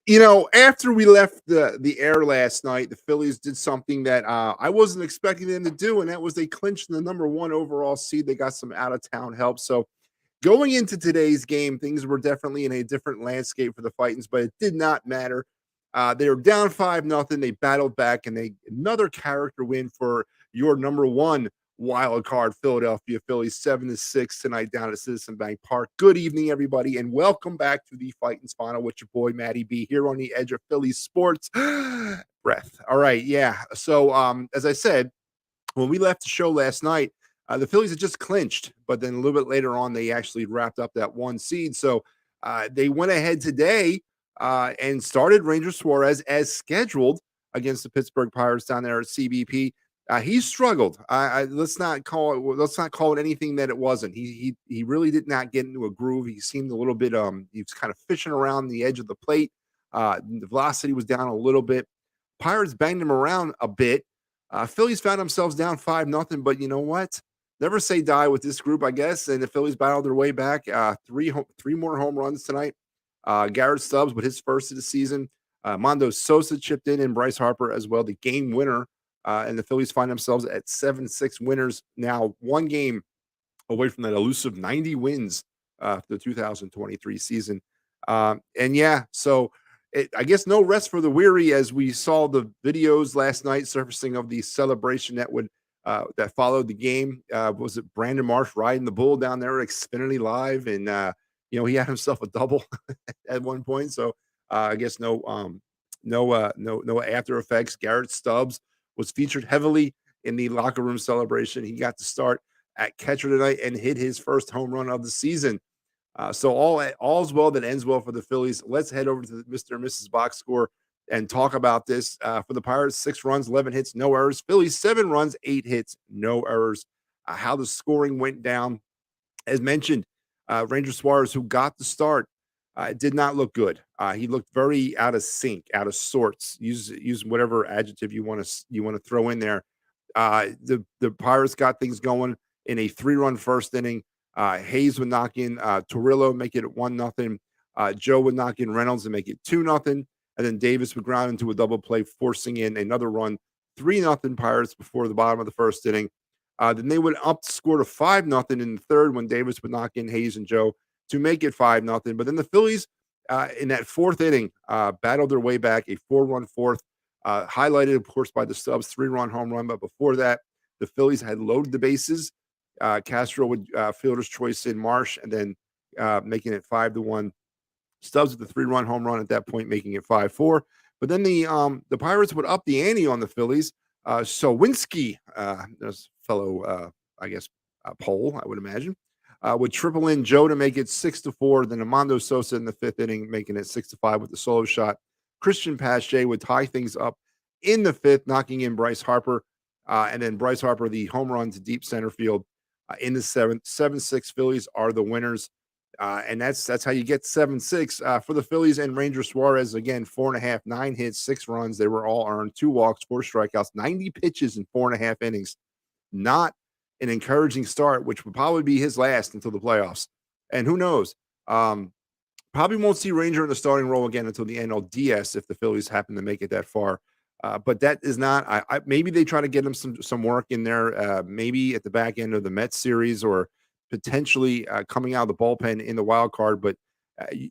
After we left the air last night, the Phillies did something that I wasn't expecting them to do, and that was they clinched the number one overall seed. They got some out of town help. So going into today's game, things were definitely in a different landscape for the Phightins, but it did not matter. They were down 5-0. They battled back, and they another character win for your number one wild card Philadelphia Phillies 7-6 tonight down at Citizen Bank Park. Good evening, everybody, and welcome back to the Phightins Final with your boy Matty B here on the edge of Phillies sports. Breath. All right, yeah. So, as I said, when we left the show last night, the Phillies had just clinched, but then a little bit later on, they actually wrapped up that one seed. So they went ahead today and started Ranger Suarez as scheduled against the Pittsburgh Pirates down there at CBP. He struggled. Let's not call it anything that it wasn't. He really did not get into a groove. He seemed a little bit he was kind of fishing around the edge of the plate. The velocity was down a little bit. Pirates banged him around a bit. Phillies found themselves down 5-0, but you know what? Never say die with this group, I guess. And the Phillies battled their way back. Three more home runs tonight. Garrett Stubbs with his first of the season. Mondo Sosa chipped in, and Bryce Harper as well, the game winner. And the Phillies find themselves at 7-6 winners now, one game away from that elusive 90 wins for the 2023 season. And yeah, so I guess no rest for the weary as we saw the videos last night surfacing of the celebration that followed the game. Was it Brandon Marsh riding the bull down there at Xfinity Live? And he had himself a double at one point. So I guess no after effects. Garrett Stubbs was featured heavily in the locker room celebration. He got to start at catcher tonight and hit his first home run of the season. So all's well that ends well for the Phillies. Let's head over to the Mr. and Mrs. Box Score and talk about this. For the Pirates, 6 runs, 11 hits, no errors. Phillies, 7 runs, 8 hits, no errors. How the scoring went down. As mentioned, Ranger Suarez, who got the start, did not look good. He looked very out of sync, out of sorts. Use whatever adjective you want to throw in there. The Pirates got things going in a 3-run first inning. Hayes would knock in Torillo, make it 1-0. Joe would knock in Reynolds and make it 2-0. And then Davis would ground into a double play, forcing in another run, 3-0 Pirates before the bottom of the first inning. Then they would up the score to 5-0 in the third when Davis would knock in Hayes and Joe to make it 5-0. But then the Phillies in that fourth inning battled their way back, a 4-run fourth, highlighted, of course, by the Stubbs 3-run home run. But before that, the Phillies had loaded the bases. Castro would fielder's choice in Marsh, and then making it 5-1. Stubbs with the 3-run home run at that point, making it 5-4. But then the Pirates would up the ante on the Phillies. Sowinski, this fellow, Pole, I would imagine, would triple in Joe to make it 6-4. Then Armando Sosa in the fifth inning, making it 6-5 with the solo shot. Christian Pache would tie things up in the fifth, knocking in Bryce Harper. And then Bryce Harper, the home run to deep center field in the seventh. 7-6 Phillies are the winners. And that's how you get 7-6 for the Phillies. And Ranger Suarez, again, 4.5, 9 hits, 6 runs. They were all earned, 2 walks, 4 strikeouts, 90 pitches in 4.5 innings. Not an encouraging start, which would probably be his last until the playoffs. And who knows? Probably won't see Ranger in the starting role again until the NLDS if the Phillies happen to make it that far. But that is not. Maybe they try to get him some work in there. Maybe at the back end of the Mets series, or potentially coming out of the bullpen in the wild card. But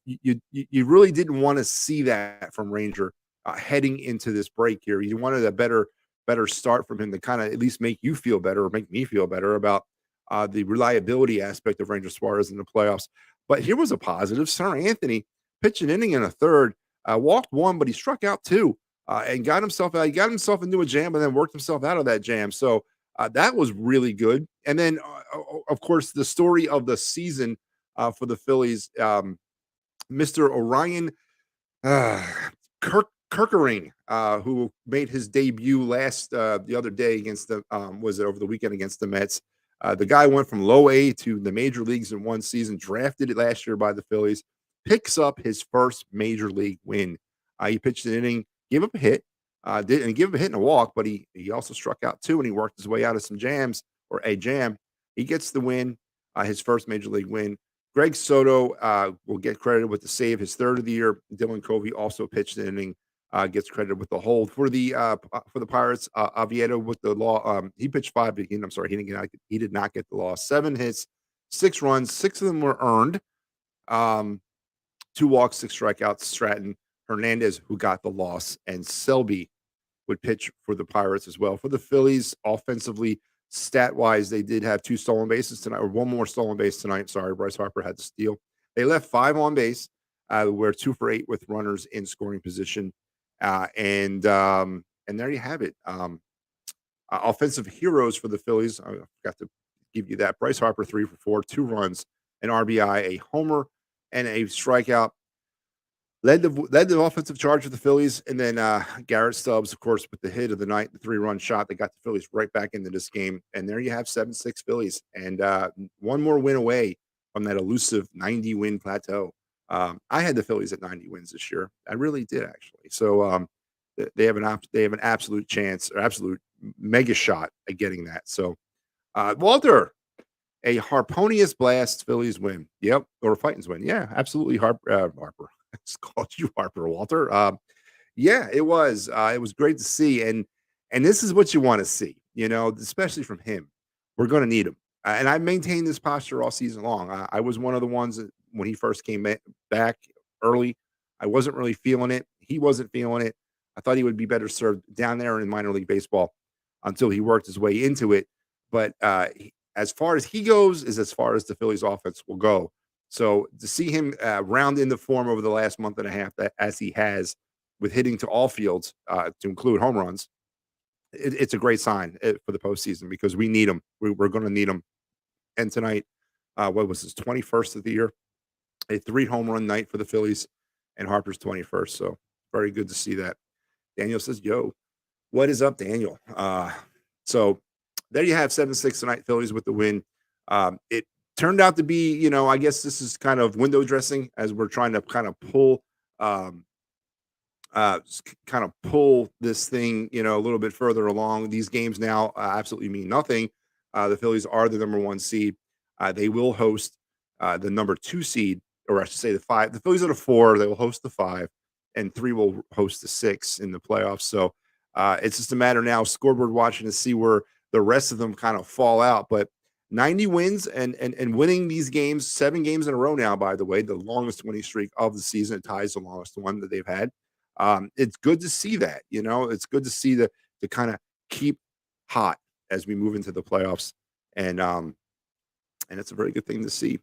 you really didn't want to see that from Ranger heading into this break here. You wanted a better start from him to kind of at least make you feel better, or make me feel better about the reliability aspect of Ranger Suarez in the playoffs. But here was a positive. Sir Anthony pitched an inning and a third, walked 1, but he struck out 2. And got himself out. He got himself into a jam and then worked himself out of that jam. So that was really good. And then, of course, the story of the season for the Phillies, Mr. Orion Kirkering, who made his debut the other day against was it over the weekend against the Mets. The guy went from low A to the major leagues in one season, drafted it last year by the Phillies, picks up his first major league win. He pitched an inning, gave up a hit, didn't give him a hit and a walk, but he also struck out 2, and he worked his way out of some jams, or a jam. He gets the win, his first major league win. Greg Soto will get credited with the save, his third of the year. Dylan Covey also pitched an inning, gets credited with the hold for the Pirates. Oviedo with the law. He pitched 5, but I'm sorry, he did not get the loss. 7 hits, 6 runs, 6 of them were earned. 2 walks, 6 strikeouts. Stratton, Hernandez, who got the loss, and Selby would pitch for the Pirates as well. For the Phillies, offensively, stat-wise, they did have 2 stolen bases tonight, or 1 more stolen base tonight. Sorry, Bryce Harper had to steal. They left 5 on base. We're 2 for 8 with runners in scoring position. And there you have it. Offensive heroes for the Phillies. I forgot to give you that. Bryce Harper, 3 for 4, 2 runs, an RBI, a homer, and a strikeout. Led the offensive charge of the Phillies, and then Garrett Stubbs, of course, with the hit of the night, the 3-run shot that got the Phillies right back into this game. And there you have 7-6 Phillies, and 1 more win away from that elusive 90-win plateau. I had the Phillies at 90 wins this year. I really did, actually. So they have an absolute chance, or absolute mega shot at getting that. So Walter, a Harponious Blast Phillies win. Yep, or Phightins win. Yeah, absolutely. Harper. I just called you Harper, Walter. Yeah, it was. It was great to see, and this is what you want to see, especially from him. We're going to need him, and I maintained this posture all season long. I was one of the ones that when he first came back early, I wasn't really feeling it. He wasn't feeling it. I thought he would be better served down there in minor league baseball until he worked his way into it. But as far as he goes, is as far as the Phillies offense will go. So to see him round into form over the last month and a half, as he has, with hitting to all fields, to include home runs, it's a great sign for the postseason because we need him. We're going to need him. And tonight, what was his 21st of the year? A 3 home run night for the Phillies, and Harper's 21st. So very good to see that. Daniel says, "Yo, what is up, Daniel?" So there you have 7-6 tonight, Phillies with the win. It turned out to be, I guess this is kind of window dressing as we're trying to kind of pull this thing, a little bit further along. These games now absolutely mean nothing. The Phillies are the number 1 seed. They will host the number 2 seed, or I should say the 5. The Phillies are the 4. They will host the 5, and 3 will host the 6 in the playoffs. So it's just a matter now, scoreboard watching to see where the rest of them kind of fall out. But 90 wins and winning these games, 7 games in a row now, by the way, the longest winning streak of the season. It ties the longest one that they've had. It's good to see that, it's good to see to kind of keep hot as we move into the playoffs. And it's a very good thing to see.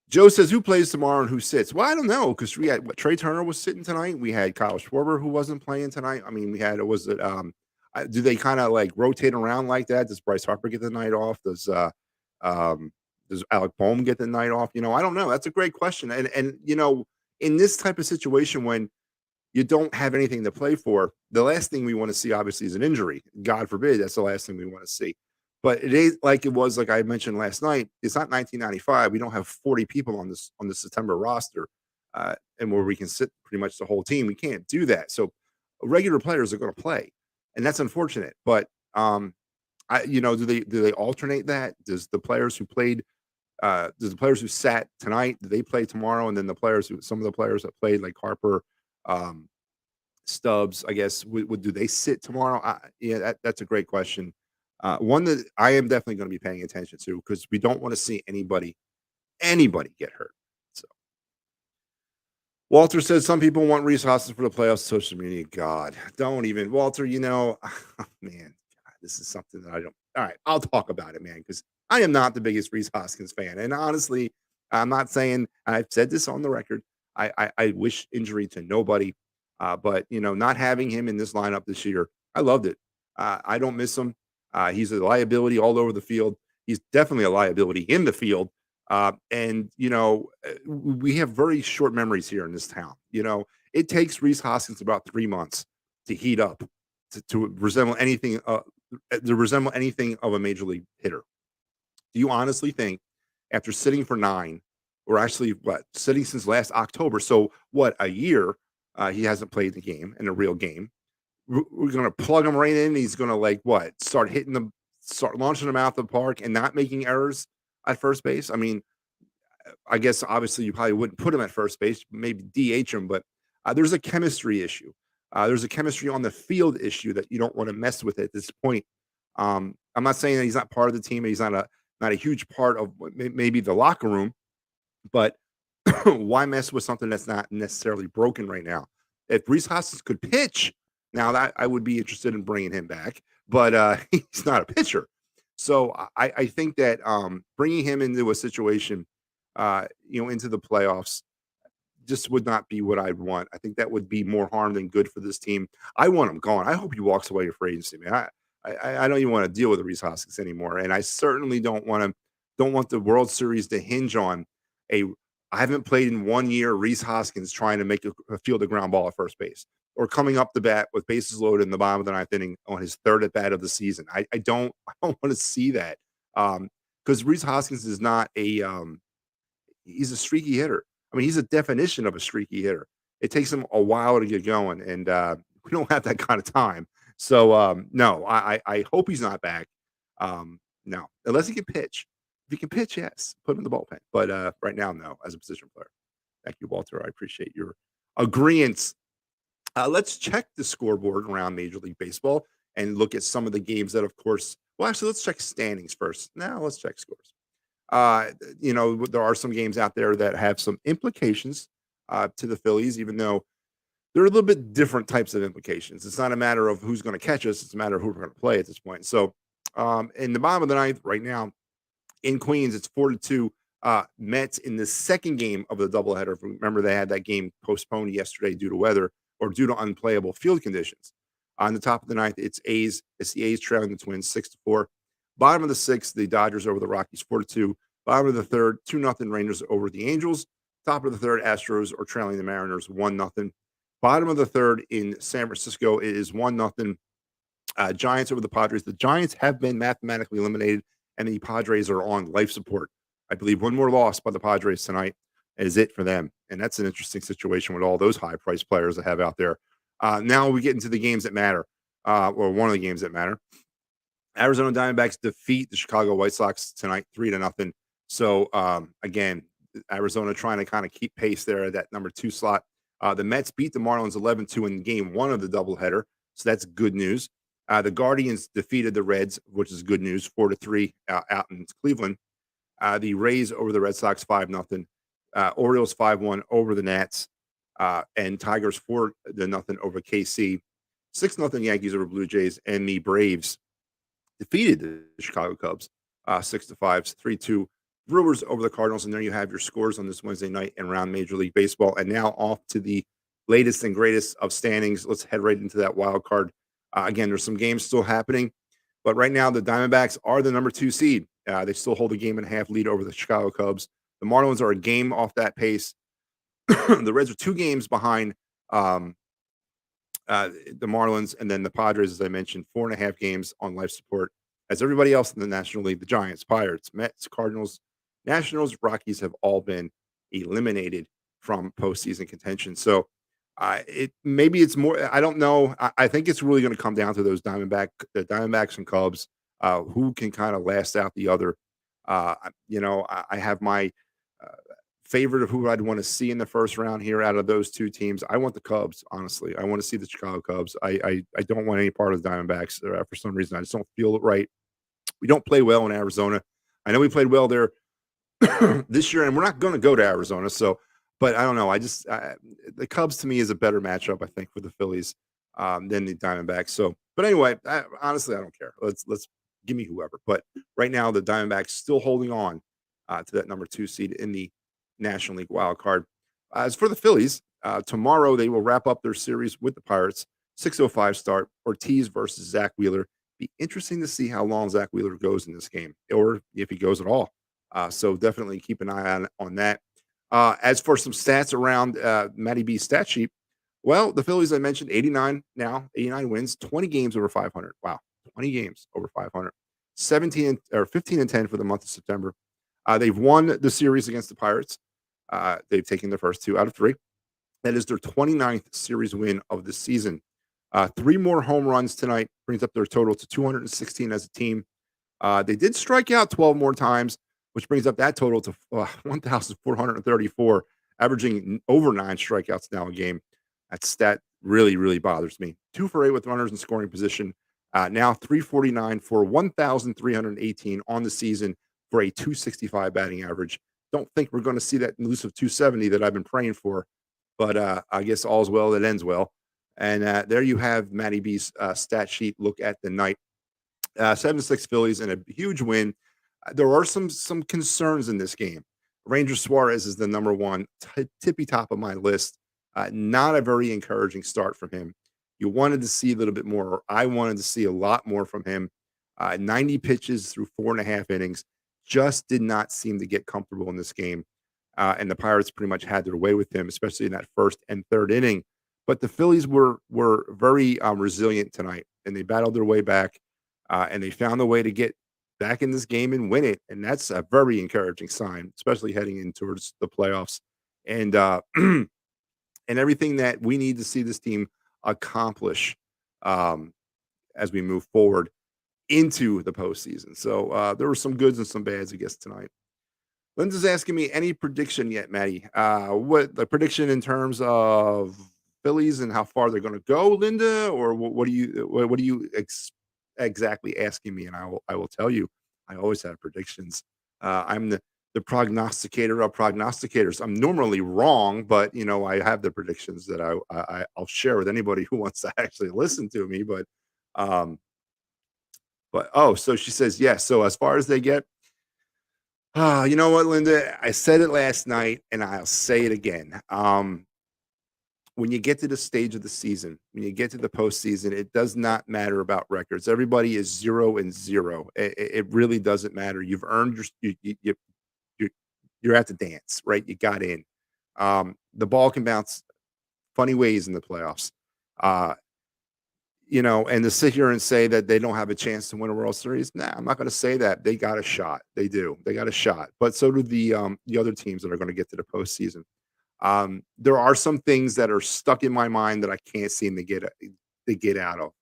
Joe says, who plays tomorrow and who sits? Well, I don't know, because we had Trey Turner was sitting tonight. We had Kyle Schwarber, who wasn't playing tonight. I mean, do they kind of like rotate around like that? Does Bryce Harper get the night off? Does Alec Boehm get the night off? I don't know. That's a great question. And in this type of situation, when you don't have anything to play for, the last thing we want to see, obviously, is an injury. God forbid, that's the last thing we want to see. But it is like it was, like I mentioned last night. It's not 1995. We don't have 40 people on the September roster, and where we can sit pretty much the whole team. We can't do that. So regular players are going to play, and that's unfortunate. But do they alternate that? Does the players who sat tonight, do they play tomorrow? And then some of the players that played, like Harper, Stubbs, I guess, do they sit tomorrow? That's a great question. One that I am definitely going to be paying attention to, because we don't want to see anybody get hurt. So Walter says some people want Reese Hoskins for the playoffs. Social media, God, don't even, Walter. Man, God, this is something that I don't. All right, I'll talk about it, man, because I am not the biggest Reese Hoskins fan, and honestly, I'm not saying. I've said this on the record. I wish injury to nobody, but not having him in this lineup this year, I loved it. I don't miss him. He's a liability all over the field. He's definitely a liability in the field. And we have very short memories here in this town. It takes Reese Hoskins about 3 months to heat up, to resemble anything of a major league hitter. Do you honestly think, after sitting for 9, or actually sitting since last October, so a year, he hasn't played the game, in a real game, we're going to plug him right in? He's going to start launching him out the park and not making errors at first base? I mean, I guess obviously you probably wouldn't put him at first base, maybe DH him, but there's a chemistry issue. There's a chemistry on the field issue that you don't want to mess with at this point. I'm not saying that he's not part of the team. He's not a huge part of maybe the locker room, but why mess with something that's not necessarily broken right now? If Reese Hoskins could pitch, now that I would be interested in bringing him back, but he's not a pitcher. So I think that bringing him into a situation, into the playoffs, just would not be what I'd want. I think that would be more harm than good for this team. I want him gone. I hope he walks away for agency, man. I don't even want to deal with Reese Hoskins anymore, and I certainly don't want the World Series to hinge on a. I haven't played in 1 year. Reese Hoskins trying to make a field a ground ball at first base, or coming up the bat with bases loaded in the bottom of the ninth inning on his third at bat of the season. I don't want to see that because Reese Hoskins is not a he's a streaky hitter. I mean, he's a definition of a streaky hitter. It takes him a while to get going, and we don't have that kind of time. So no, I hope he's not back. No, unless he can pitch. If he can pitch, yes, put him in the bullpen. But right now, no, as a position player. Thank you, Walter. I appreciate your agreement. Let's check the scoreboard around Major League Baseball and look at some of the games that, of course. Well, actually, let's check standings first. Now, let's check scores. There are some games out there that have some implications to the Phillies, even though they're a little bit different types of implications. It's not a matter of who's going to catch us; it's a matter of who we're going to play at this point. So, in the bottom of the ninth, right now in Queens, it's 4-2. Mets in the second game of the doubleheader. Remember, they had that game postponed yesterday due to weather or due to unplayable field conditions. On the top of the ninth, it's A's. It's the A's trailing the Twins 6-4. Bottom of the sixth, the Dodgers over the Rockies 4-2. Bottom of the third, 2-0 Rangers over the Angels. Top of the third, Astros are trailing the Mariners 1-0. Bottom of the third in San Francisco, it is 1-0. Giants over the Padres. The Giants have been mathematically eliminated, and the Padres are on life support. I believe one more loss by the Padres tonight is it for them. And that's an interesting situation with all those high-priced players that have out there. Now we get into the games that matter, or one of the games that matter. Arizona Diamondbacks defeat the Chicago White Sox tonight, 3-0. So, again, Arizona trying to kind of keep pace there at that number 2 slot. The Mets beat the Marlins 11-2 in game 1 of the doubleheader. So that's good news. The Guardians defeated the Reds, which is good news, 4-3 out in Cleveland. The Rays over the Red Sox 5-0. Orioles 5-1 over the Nats. And Tigers 4-0 over KC. 6-0 Yankees over Blue Jays. And the Braves defeated the Chicago Cubs 6-5, 3-2. Brewers over the Cardinals. And there you have your scores on this Wednesday night and around Major League Baseball. And now off to the latest and greatest of standings. Let's head right into that wild card. Again, there's some games still happening, but right now the Diamondbacks are the number 2 seed. They still hold a game and a half lead over the Chicago Cubs. The Marlins are a game off that pace. The Reds are 2 games behind the Marlins, and then the Padres, as I mentioned, 4.5 games on life support. As everybody else in the National League, the Giants, Pirates, Mets, Cardinals, Nationals, Rockies have all been eliminated from postseason contention. So maybe it's more. I don't know. I think it's really going to come down to the Diamondbacks and Cubs, who can kind of last out the other. I have my favorite of who I'd want to see in the first round here out of those 2 teams. I want the Cubs, honestly. I want to see the Chicago Cubs. I don't want any part of the Diamondbacks for some reason. I just don't feel it right. We don't play well in Arizona. I know we played well there this year, and we're not going to go to Arizona. So, but I don't know. The Cubs to me is a better matchup, I think, for the Phillies than the Diamondbacks. So, but anyway, honestly, I don't care. Let's give me whoever. But right now, the Diamondbacks still holding on to that number 2 seed in the National League wild card. As for the Phillies, tomorrow they will wrap up their series with the Pirates. 6:05 start. Ortiz versus Zach Wheeler. Be interesting to see how long Zach Wheeler goes in this game, or if he goes at all. So definitely keep an eye on that. As for some stats around Matty B's stat sheet, well, the Phillies, I mentioned, 89 wins, 20 games over 500. Wow, 20 games over 500. 15-10 for the month of September. They've won the series against the Pirates. They've taken the first 2 out of 3. That is their 29th series win of the season. 3 more home runs tonight brings up their total to 216 as a team. They did strike out 12 more times, which brings up that total to 1,434, averaging over 9 strikeouts now a game. That stat really bothers me. 2 for 8 with runners in scoring position. Now 349 for 1,318 on the season for a 265 batting average. Don't think we're going to see that elusive 270 that I've been praying for, but I guess all's well that ends well. And there you have Matty B's stat sheet look at the night. 7-6 Phillies and a huge win. There are some concerns in this game. Ranger Suarez is the number one, tippy top of my list. Not a very encouraging start from him. You wanted to see a little bit more, or I wanted to see a lot more from him. 90 pitches through 4.5 innings. Just did not seem to get comfortable in this game. And the Pirates pretty much had their way with him, especially in that first and third inning. But the Phillies were very resilient tonight, and they battled their way back, and they found a way to get back in this game and win it. And that's a very encouraging sign, especially heading in towards the playoffs. And and everything that we need to see this team accomplish as we move forward into the postseason. So there were some goods and some bads, I guess, tonight. Linda's asking me any prediction yet, Maddie. What the prediction in terms of Phillies and how far they're going to go, Linda, or what do you exactly asking me? And I will tell you, I always have predictions. I'm the prognosticator of prognosticators. I'm normally wrong, but I have the predictions that I'll share with anybody who wants to actually listen to me. Um, so she says yes. So as far as they get, you know what, Linda? I said it last night, and I'll say it again. When you get to the stage of the season, when you get to the postseason, it does not matter about records. Everybody is 0-0. It really doesn't matter. You've earned you're at the dance, right? You got in. The ball can bounce funny ways in the playoffs. And to sit here and say that they don't have a chance to win a World Series, nah, I'm not going to say that. They got a shot. They do. They got a shot. But so do the other teams that are going to get to the postseason. There are some things that are stuck in my mind that I can't seem to get out of.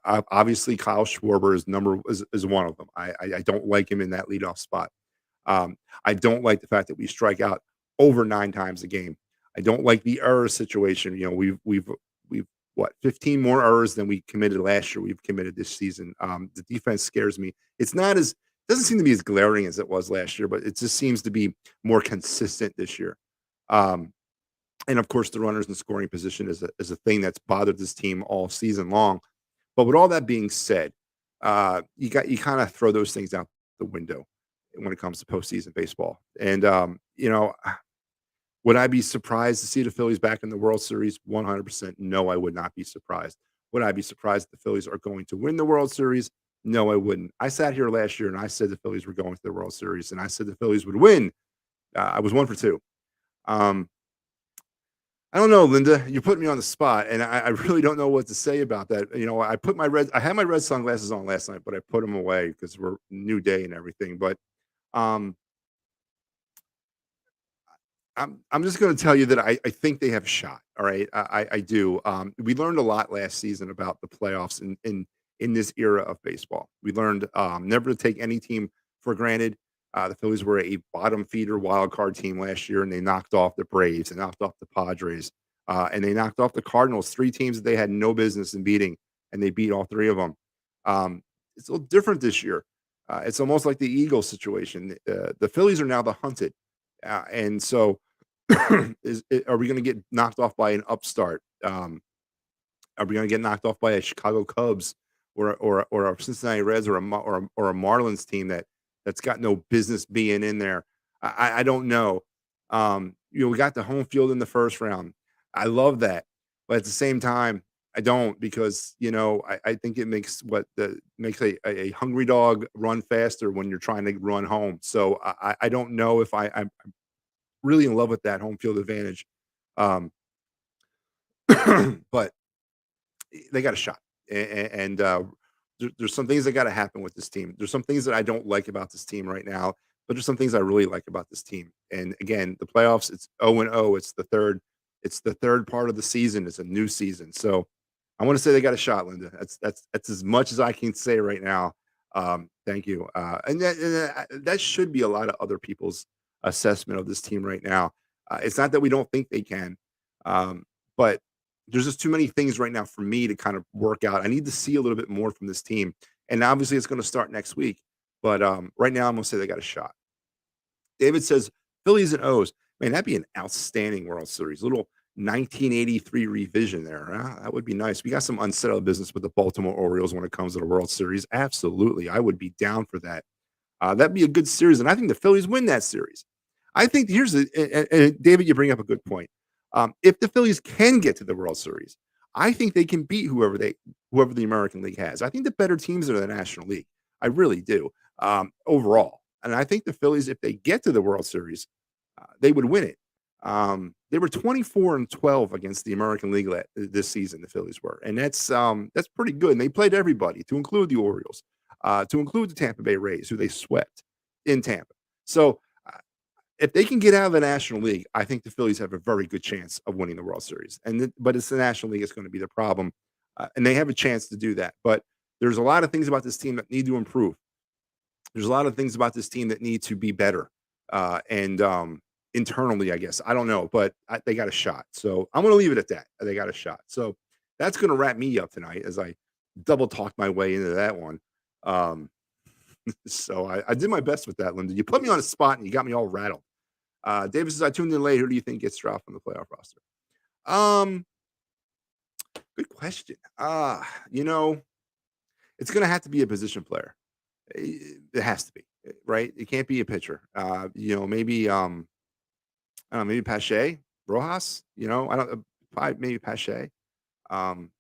Obviously, Kyle Schwarber is one of them. I don't like him in that leadoff spot. I don't like the fact that we strike out over 9 times a game. I don't like the error situation. We've 15 more errors than we committed last year. We've committed this season. The defense scares me. Doesn't seem to be as glaring as it was last year, but it just seems to be more consistent this year. And of course, the runners in scoring position is a thing that's bothered this team all season long. But with all that being said, you kind of throw those things out the window when it comes to postseason baseball. And would I be surprised to see the Phillies back in the World Series? 100%. No, I would not be surprised. Would I be surprised that the Phillies are going to win the World Series? No, I wouldn't. I sat here last year and I said the Phillies were going to the World Series, and I said the Phillies would win. I was 1 for 2. I don't know, Linda. You're putting me on the spot, and I really don't know what to say about that. I had my red sunglasses on last night, but I put them away because we're new day and everything. But um, I'm just going to tell you that I think they have a shot. All right, I do. We learned a lot last season about the playoffs in this era of baseball. We learned never to take any team for granted. The Phillies were a bottom feeder wild card team last year, and they knocked off the Braves, and knocked off the Padres, and they knocked off the Cardinals. 3 teams that they had no business in beating, and they beat all 3 of them. It's a little different this year. It's almost like the Eagles situation. The Phillies are now the hunted, and so are we going to get knocked off by an upstart? Are we going to get knocked off by a Chicago Cubs or a Cincinnati Reds or a Marlins team that's got no business being in there? I don't know. We got the home field in the first round. I love that, but at the same time, I don't, because I think it makes a hungry dog run faster when you're trying to run home. So I don't know if I'm really in love with that home field advantage. But they got a shot, and there's some things that got to happen with this team. There's some things that I don't like about this team right now, but there's some things I really like about this team. And again, the playoffs, it's 0-0. It's the third part of the season. It's a new season. So I want to say they got a shot, Linda. That's as much as I can say right now. Thank you. That should be a lot of other people's assessment of this team right now. It's not that we don't think they can, um, but there's just too many things right now for me to kind of work out. I need to see a little bit more from this team, and obviously it's going to start next week. But right now, I'm going to say they got a shot. David says Phillies and O's. Man, that'd be an outstanding World Series. Little 1983 revision there. That would be nice. We got some unsettled business with the Baltimore Orioles when it comes to the World Series. Absolutely. I would be down for that. That'd be a good series. And I think the Phillies win that series. I think here's and David, you bring up a good point. If the Phillies can get to the World Series, I think they can beat whoever the American League has. I think the better teams are the National League. I really do. Overall. And I think the Phillies, if they get to the World Series, they would win it. They were 24-12 against the American League this season. The Phillies were, and that's pretty good. And they played everybody, to include the Orioles, to include the Tampa Bay Rays, who they swept in Tampa. So if they can get out of the National League, I think the Phillies have a very good chance of winning the World Series. But it's the National League that's going to be the problem, and they have a chance to do that. But there's a lot of things about this team that need to improve. There's a lot of things about this team that need to be better, and internally, I guess. I don't know, but they got a shot. So I'm going to leave it at that. They got a shot. So that's going to wrap me up tonight as I double talked my way into that one. Um, so I did my best with that, Linda. You put me on a spot and you got me all rattled. Davis says, I tuned in late. Who do you think gets dropped from the playoff roster? Um, Good question. You know, it's going to have to be a position player. It has to be, right? It can't be a pitcher. Maybe I don't know, maybe Pache, Rojas. I don't probably maybe Pache. Um,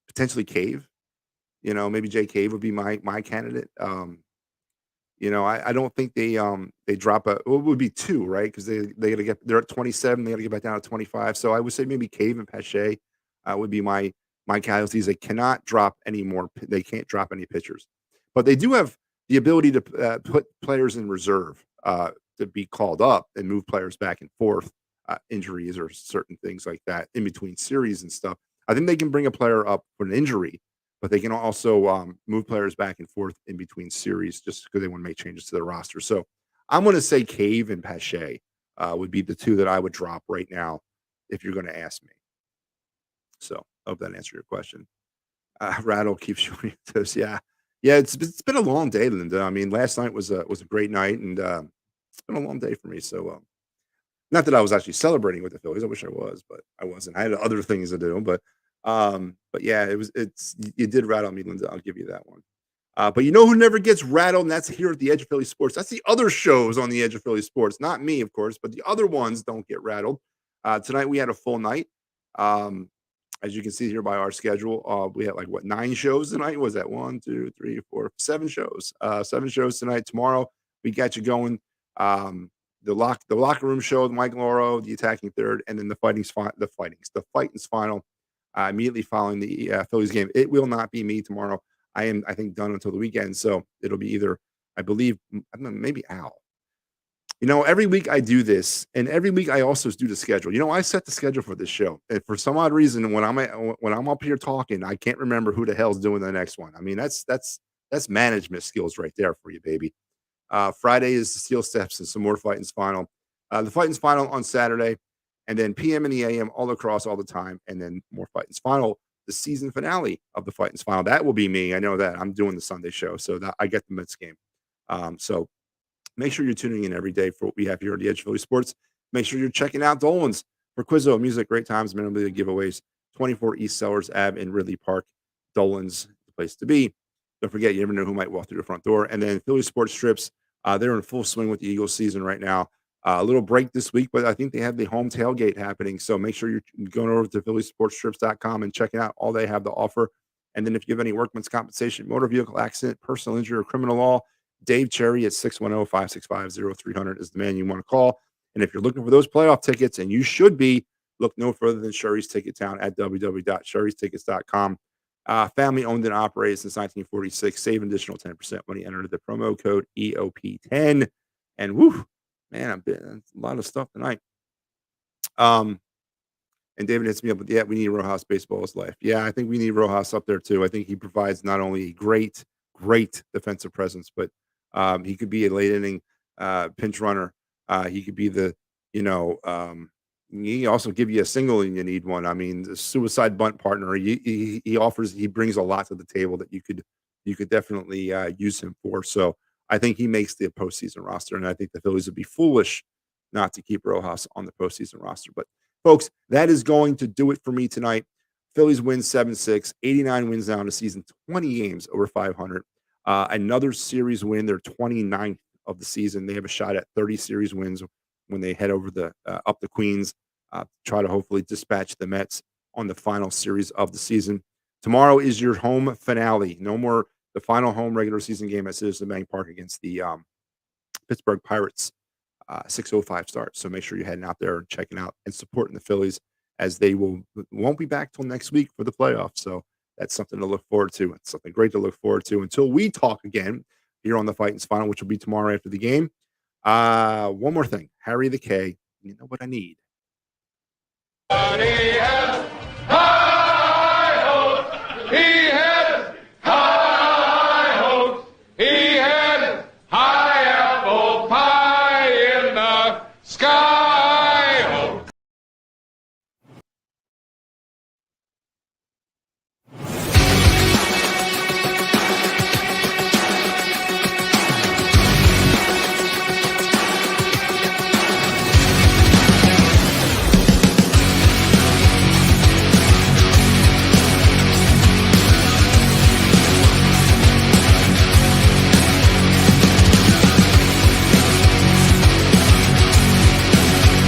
Potentially Cave. Maybe Jay Cave would be my candidate. I don't think they drop well, it would be two, right? Because they're at 27, they gotta get back down to 25. So I would say maybe Cave and Pache would be my casualties. They cannot drop any more. They can't drop any pitchers, but they do have the ability to put players in reserve to be called up and move players back and forth, injuries or certain things like that in between series and stuff. I think they can bring a player up for an injury, but they can also move players back and forth in between series just because they want to make changes to their roster. So I'm going to say Cave and Pache would be the two that I would drop right now if you're going to ask me. So I hope that answered your question. Rattle keeps showing this. Yeah. Yeah, it's been a long day, Linda. I mean, last night was a great night, and it's been a long day for me. So, not that I was actually celebrating with the Phillies. I wish I was, but I wasn't. I had other things to do. But yeah, you did rattle me, Linda. I'll give you that one. But you know who never gets rattled, and that's here at the Edge of Philly Sports. That's the other shows on the Edge of Philly Sports, not me, of course, but the other ones don't get rattled. Tonight we had a full night. Um, as you can see here by our schedule, we had like 9 shows tonight. Was that 1, 2, 3, 4, 7 shows? 7 shows tonight. Tomorrow we got you going. The locker room show with Mike Loro, the attacking third, and then the Phightins final immediately following the Phillies game. It will not be me tomorrow. I think, done until the weekend. So it'll be either, I believe, I don't know, maybe Al. Every week I do this, and every week I also do the schedule. I set the schedule for this show, and for some odd reason, when I'm up here talking, I can't remember who the hell's doing the next one. I mean, that's management skills right there for you, baby. Friday is the Steel Steps and some more Phightins final. The Phightins final on Saturday, and then PM and the AM all across all the time, and then more Phightins final. The season finale of the Phightins final. That will be me. I know that. I'm doing the Sunday show, so that I get the Mets game. So make sure you're tuning in every day for what we have here at the Edge of Philly Sports. Make sure you're checking out Dolan's for Quizzo music, great times, minimally giveaways. 24 East Sellers Ave in Ridley Park. Dolan's the place to be. Don't forget, you never know who might walk through the front door. And then Philly Sports Strips, they're in full swing with the Eagles season right now. A little break this week, but I think they have the home tailgate happening. So make sure you're going over to phillysportstrips.com and checking out all they have to offer. And then if you have any workman's compensation, motor vehicle accident, personal injury, or criminal law, Dave Cherry at 610-565-0300 is the man you want to call. And if you're looking for those playoff tickets, and you should be, look no further than Sherry's Ticket Town at www.sherrystickets.com. Family owned and operated since 1946. Save an additional 10% when you enter the promo code EOP10. And woo, man, a lot of stuff tonight. And David hits me up with, we need Rojas. Baseball is life. Yeah, I think we need Rojas up there too. I think he provides not only a great great defensive presence, but he could be a late inning pinch runner. He could be the, you know, he also give you a single when you need one. I mean, the suicide bunt partner. He brings a lot to the table that you could definitely use him for. So I think he makes the postseason roster, and I think the Phillies would be foolish not to keep Rojas on the postseason roster. But folks, that is going to do it for me tonight. Phillies win 7-6, 89 wins now in the season, 20 games over 500. Another series win, their 29th of the season. They have a shot at 30 series wins when they head over the up to Queens, try to hopefully dispatch the Mets on the final series of the season. Tomorrow is your home finale. No more the final home regular season game at Citizens Bank Park against the Pittsburgh Pirates. 6:05 start. So make sure you're heading out there and checking out and supporting the Phillies, as they won't be back till next week for the playoffs. So that's something to look forward to. It's something great to look forward to until we talk again here on the Phightins Final, which will be tomorrow after the game. One more thing, Harry the K. You know what I need. Hi-ho,